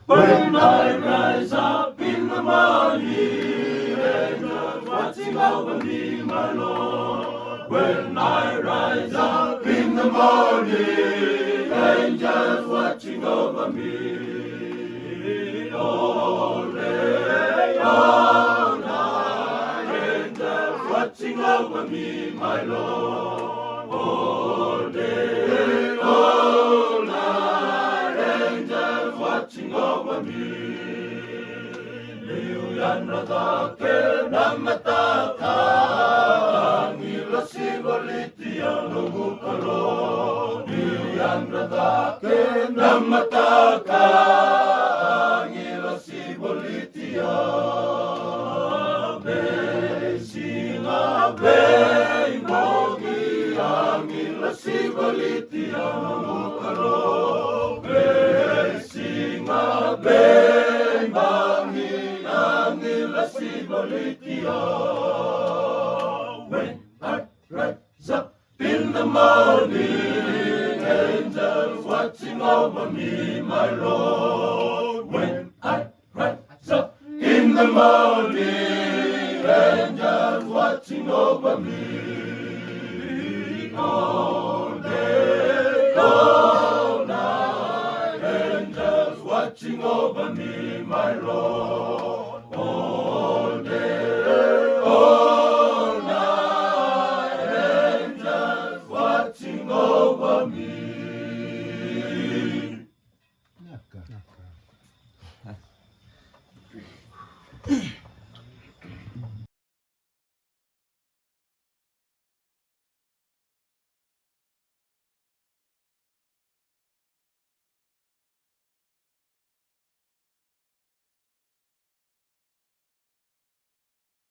When I rise up in the morning, angels watching over me, my Lord. When I rise up in the morning, angels watching over me. All day, all night, angels watching over me, my Lord. All day, all night, angels watching over me. Liuyanradake namataka, angila sivaliti anugukalo. Liuyanradake namataka, angila sivaliti abe singa be mogi, angila sivaliti anugukalo. Be singa be when I rise up in the morning, angels watching over me, my Lord. When I rise up in the morning, angels watching over me. All day, all night, angels watching over me, my Lord. All day, all night, angels watching over me.